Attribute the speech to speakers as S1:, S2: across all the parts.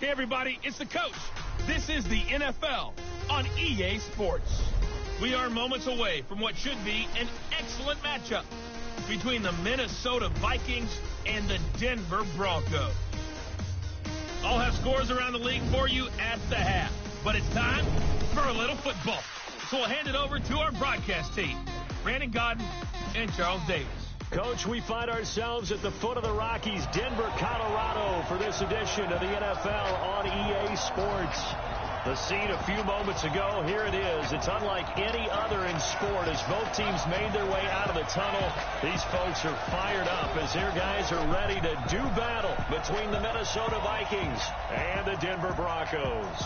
S1: Hey, everybody, it's the coach. This is the NFL on EA Sports. We are moments away from what should be an excellent matchup between the Minnesota Vikings and the Denver Broncos. I'll have scores around the league for you at the half, but it's time for a little football. So we'll hand it over to our broadcast team, Brandon Godden and Charles Davis.
S2: Coach, we find ourselves at the foot of the Rockies, Denver, Colorado, for this edition of the NFL on EA Sports. The scene a few moments ago, here it is. It's unlike any other in sport as both teams made their way out of the tunnel. These folks are fired up as their guys are ready to do battle between the Minnesota Vikings and the Denver Broncos.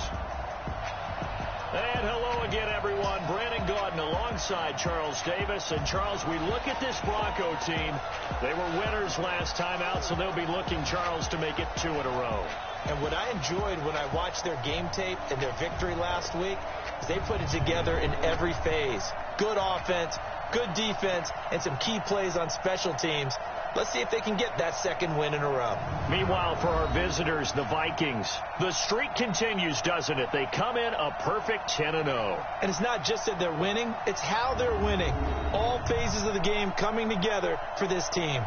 S2: And hello again, everyone. Brandon Godden alongside Charles Davis. And, Charles, we look at this Bronco team. They were winners last time out, so they'll be looking, Charles, to make it 2 in a row.
S3: And what I enjoyed when I watched their game tape and their victory last week is they put it together in every phase. Good offense, good defense, and some key plays on special teams. Let's see if they can get that second win in a row.
S2: Meanwhile, for our visitors, the Vikings, the streak continues, doesn't it? They come in a perfect 10-0.
S3: And it's not just that they're winning, it's how they're winning. All phases of the game coming together for this team.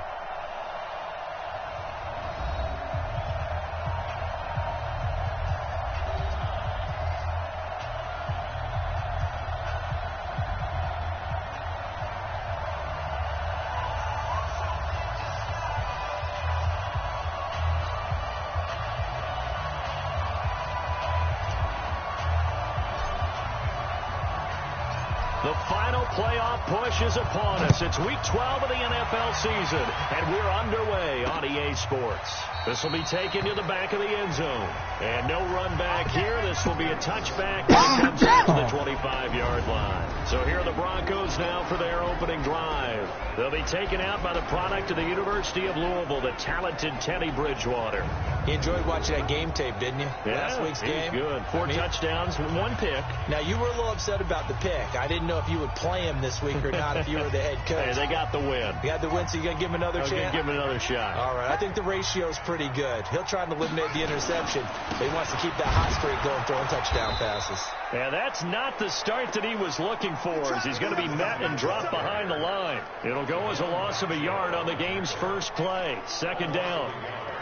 S2: The final playoff push is upon us. It's week 12 of the NFL season, and we're underway on EA Sports. This will be taken to the back of the end zone. And no run back here. This will be a touchback that comes out to the 25-yard line. So here are the Broncos now for their opening drive. They'll be taken out by the product of the University of Louisville, the talented Teddy Bridgewater.
S3: You enjoyed watching that game tape, didn't you?
S2: Yeah,
S3: last week's game.
S2: Good. 4 touchdowns, 1 pick.
S3: Now, you were a little upset about the pick. I didn't know if you would play him this week or not if you were the head coach.
S2: Hey, they got the win.
S3: You got the win, so you got to give him another chance?
S2: Give him another shot.
S3: All right. I think the ratio is pretty good. He'll try to eliminate the interception, but he wants to keep that hot streak going, throwing touchdown passes.
S2: Yeah, that's not the start that he was looking for, as he's going to be met and dropped behind the line. It'll go as a loss of a yard on the game's first play. Second down.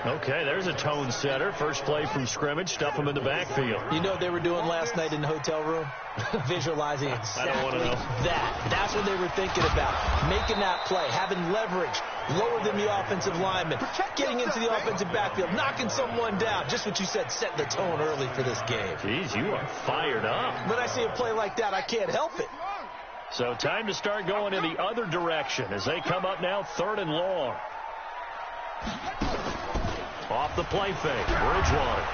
S2: Okay, there's a tone setter. First play from scrimmage. Stuff him in the backfield.
S3: You know what they were doing last night in the hotel room? Visualizing exactly
S2: I don't want to know.
S3: that. That's what they were thinking about. Making that play, having leverage, lower than the offensive lineman, getting into the offensive backfield, knocking someone down. Just what you said, set the tone early for this game.
S2: Jeez, you are fired up.
S3: When I see a play like that, I can't help it.
S2: So time to start going in the other direction as they come up now 3rd and long. Off the play fake, Bridgewater.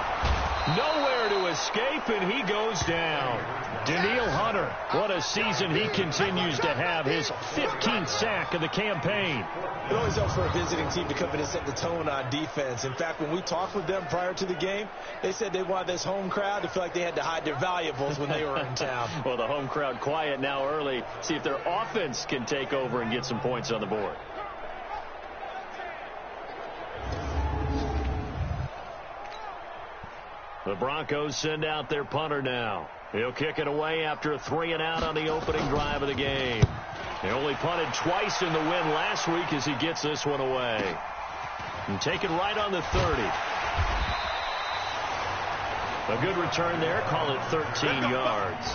S2: Nowhere to escape, and he goes down. Danielle Hunter, what a season he continues to have. His 15th sack of the campaign.
S3: It always helps for a visiting team to come in and set the tone on defense. In fact, when we talked with them prior to the game, they said they wanted this home crowd to feel like they had to hide their valuables when they were in town.
S2: Well, the home crowd quiet now early. See if their offense can take over and get some points on the board. The Broncos send out their punter now. He'll kick it away after a 3-and-out on the opening drive of the game. They only punted twice in the win last week as he gets this one away. And take it right on the 30. A good return there. Call it 13 yards.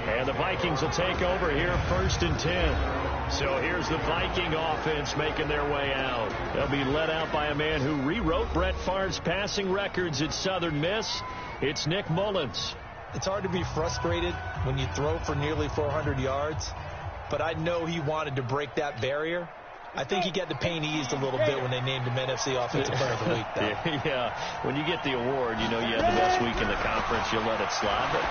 S2: And the Vikings will take over here 1st and 10. So here's the Viking offense making their way out. They'll be led out by a man who rewrote Brett Favre's passing records at Southern Miss. It's Nick Mullins.
S3: It's hard to be frustrated when you throw for nearly 400 yards, but I know he wanted to break that barrier. I think he got the pain eased a little bit when they named him NFC Offensive Player of the Week, though.
S2: Yeah, when you get the award, you know you had the best week in the conference, you'll let it slide. But,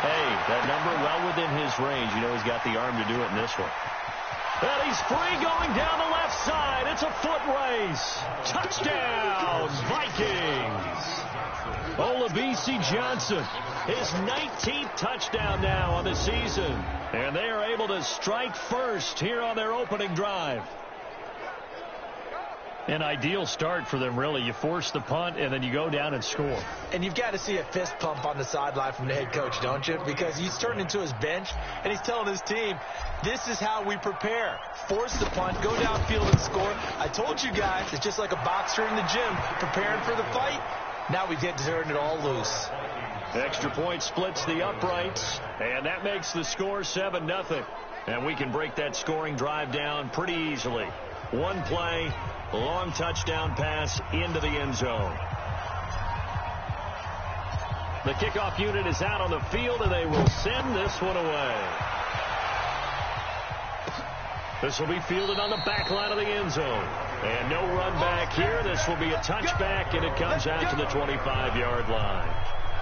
S2: hey, that number well within his range. You know he's got the arm to do it in this one. And he's free going down the left side. It's a foot race. Touchdown, Vikings. Olabisi Johnson, his 19th touchdown now on the season. And they are able to strike first here on their opening drive. An ideal start for them, really. You force the punt, and then you go down and score.
S3: And you've got to see a fist pump on the sideline from the head coach, don't you? Because he's turned into his bench, and he's telling his team, this is how we prepare. Force the punt, go downfield and score. I told you guys, it's just like a boxer in the gym preparing for the fight. Now we get to turn it all loose.
S2: Extra point splits the uprights, and that makes the score 7-0. And we can break that scoring drive down pretty easily. One play, long touchdown pass into the end zone. The kickoff unit is out on the field, and they will send this one away. This will be fielded on the back line of the end zone. And no run back here. This will be a touchback, and it comes out to the 25-yard line.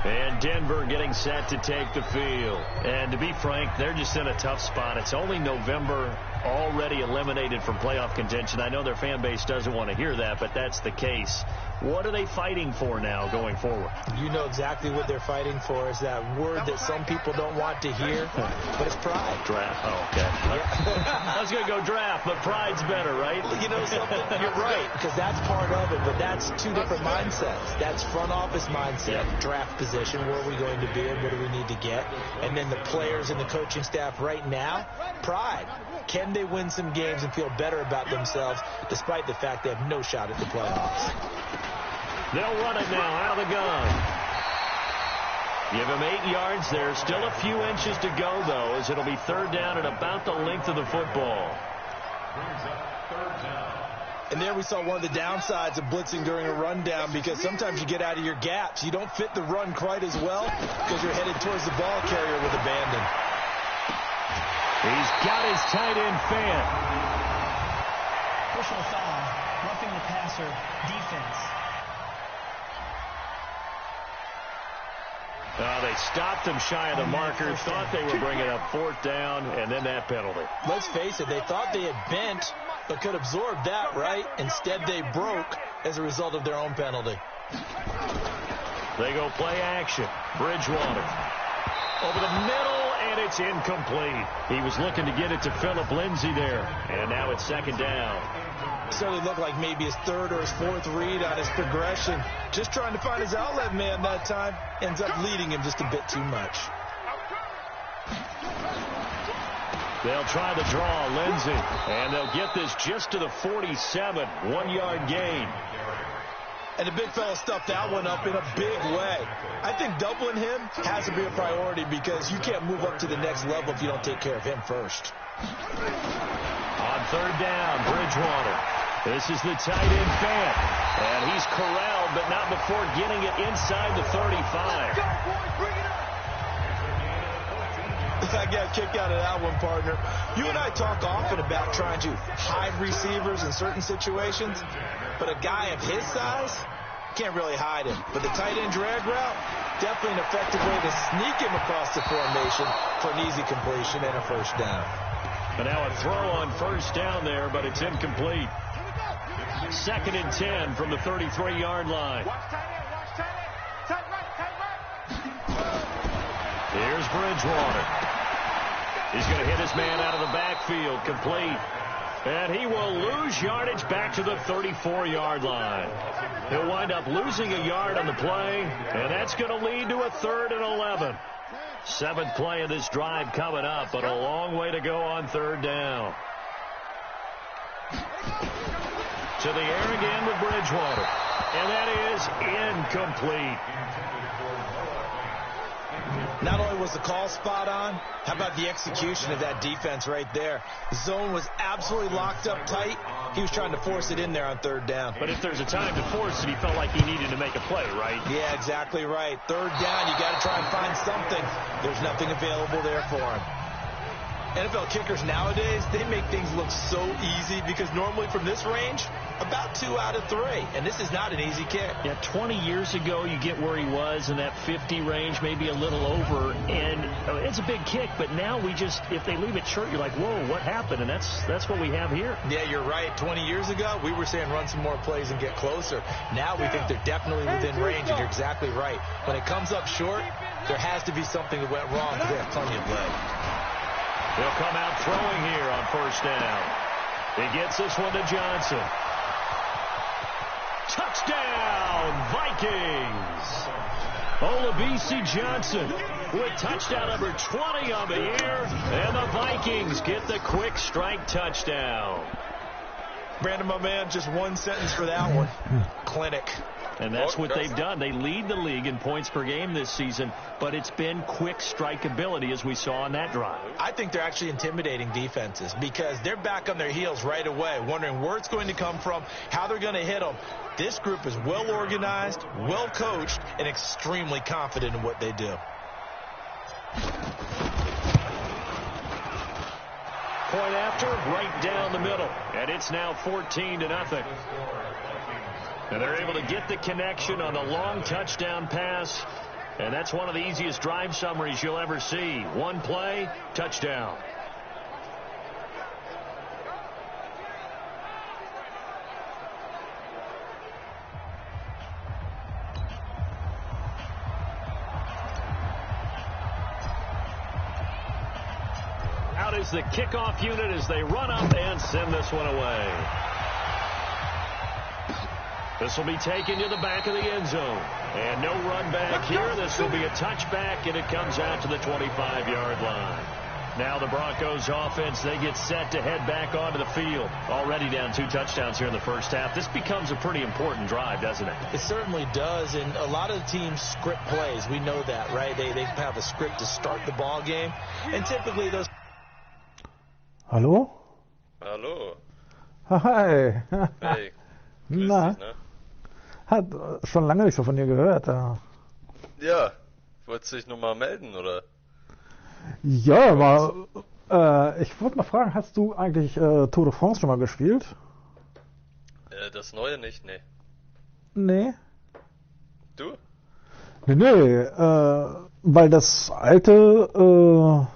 S2: And Denver getting set to take the field. And to be frank, they're just in a tough spot. It's only November, already eliminated from playoff contention. I know their fan base doesn't want to hear that, but that's the case. What are they fighting for now going forward?
S3: You know exactly what they're fighting for is that word that some people don't want to hear, but it's pride.
S2: Draft. Oh, okay. Yeah. I was going to go draft, but pride's better, right?
S3: You know something? You're right, because that's part of it, but that's two different mindsets. That's front office mindset, draft position, where are we going to be and what do we need to get? And then the players and the coaching staff right now, pride. Can they win some games and feel better about themselves despite the fact they have no shot at the playoffs?
S2: They'll run it now out of the gun. Give him 8 yards. There's still a few inches to go, though, as it'll be third down at about the length of the football.
S3: And there we saw one of the downsides of blitzing during a rundown, because sometimes you get out of your gaps. You don't fit the run quite as well because you're headed towards the ball carrier with abandon.
S2: He's got his tight end fan.
S4: Personal foul, roughing the passer, defense.
S2: They stopped him shy of the marker, thought they were bringing up fourth down, and then that penalty.
S3: Let's face it, they thought they had bent, but could absorb that, right? Instead, they broke as a result of their own penalty.
S2: They go play action. Bridgewater. Over the middle, and it's incomplete. He was looking to get it to Phillip Lindsay there, and now it's second down.
S3: Certainly looked like maybe his third or his fourth read on his progression. Just trying to find his outlet man that time. Ends up leading him just a bit too much.
S2: They'll try to draw Lindsay, and they'll get this just to the 47. 1-yard gain.
S3: And the big fella stuffed that one up in a big way. I think doubling him has to be a priority, because you can't move up to the next level if you don't take care of him first.
S2: On third down, Bridgewater. This is the tight end fan. And he's corralled, but not before getting it inside the 35.
S3: I got a kick out of that one, partner. You and I talk often about trying to hide receivers in certain situations, but a guy of his size can't really hide him. But the tight end drag route, definitely an effective way to sneak him across the formation for an easy completion and a first down.
S2: And now a throw on first down there, but it's incomplete. 2nd and 10 from the 33-yard line. Here's Bridgewater. He's going to hit his man out of the backfield, complete. And he will lose yardage back to the 34-yard line. He'll wind up losing a yard on the play, and that's going to lead to a 3rd and 11. 7th play of this drive coming up, but a long way to go on third down. To the air again with Bridgewater. And that is incomplete.
S3: Not only was the call spot on, how about the execution of that defense right there? The zone was absolutely locked up tight. He was trying to force it in there on third down.
S2: But if there's a time to force it, he felt like he needed to make a play, right?
S3: Yeah, exactly right. Third down, you got to try and find something. There's nothing available there for him. NFL kickers nowadays, they make things look so easy, because normally from this range, about 2 out of 3. And this is not an easy kick.
S2: Yeah, 20 years ago, you get where he was in that 50 range, maybe a little over. And it's a big kick, but now we just, if they leave it short, you're like, whoa, what happened? And that's what we have here.
S3: Yeah, you're right. 20 years ago, we were saying run some more plays and get closer. Now we think they're definitely within range, and you're exactly right. When it comes up short, there has to be something that went wrong, because they have plenty of leg.
S2: He'll come out throwing here on first down. He gets this one to Johnson. Touchdown, Vikings! Olabisi Johnson with touchdown number 20 on the year, and the Vikings get the quick strike touchdown.
S3: Brandon, my man, just one sentence for that one. Clinic.
S2: And that's what they've done. They lead the league in points per game this season, but it's been quick strike ability as we saw on that drive.
S3: I think they're actually intimidating defenses because they're back on their heels right away, wondering where it's going to come from, how they're going to hit them. This group is well organized, well coached, and extremely confident in what they do.
S2: Point after, right down the middle, and it's now 14-0. And they're able to get the connection on the long touchdown pass, and that's one of the easiest drive summaries you'll ever see. One play, touchdown. Out is the kickoff unit as they run up and send this one away. This will be taken to the back of the end zone. And no run back here. This will be a touchback, and it comes out to the 25-yard line. Now the Broncos offense, they get set to head back onto the field. Already down 2 touchdowns here in the first half. This becomes a pretty important drive, doesn't it?
S3: It certainly does, and a lot of the teams script plays. We know that, right? They have a script to start the ball game, and typically those...
S5: Hallo?
S6: Hallo.
S5: Hi.
S6: Hey. Grüß
S5: Na?
S6: dich, ne?
S5: Hat schon lange nicht so von dir gehört.
S6: Ja. Wolltest du dich nochmal melden, oder?
S5: Ja, aber ich wollte mal fragen, hast du eigentlich Tour de France schon mal gespielt?
S6: Das neue nicht, nee.
S5: Nee.
S6: Du?
S5: Nee, weil das alte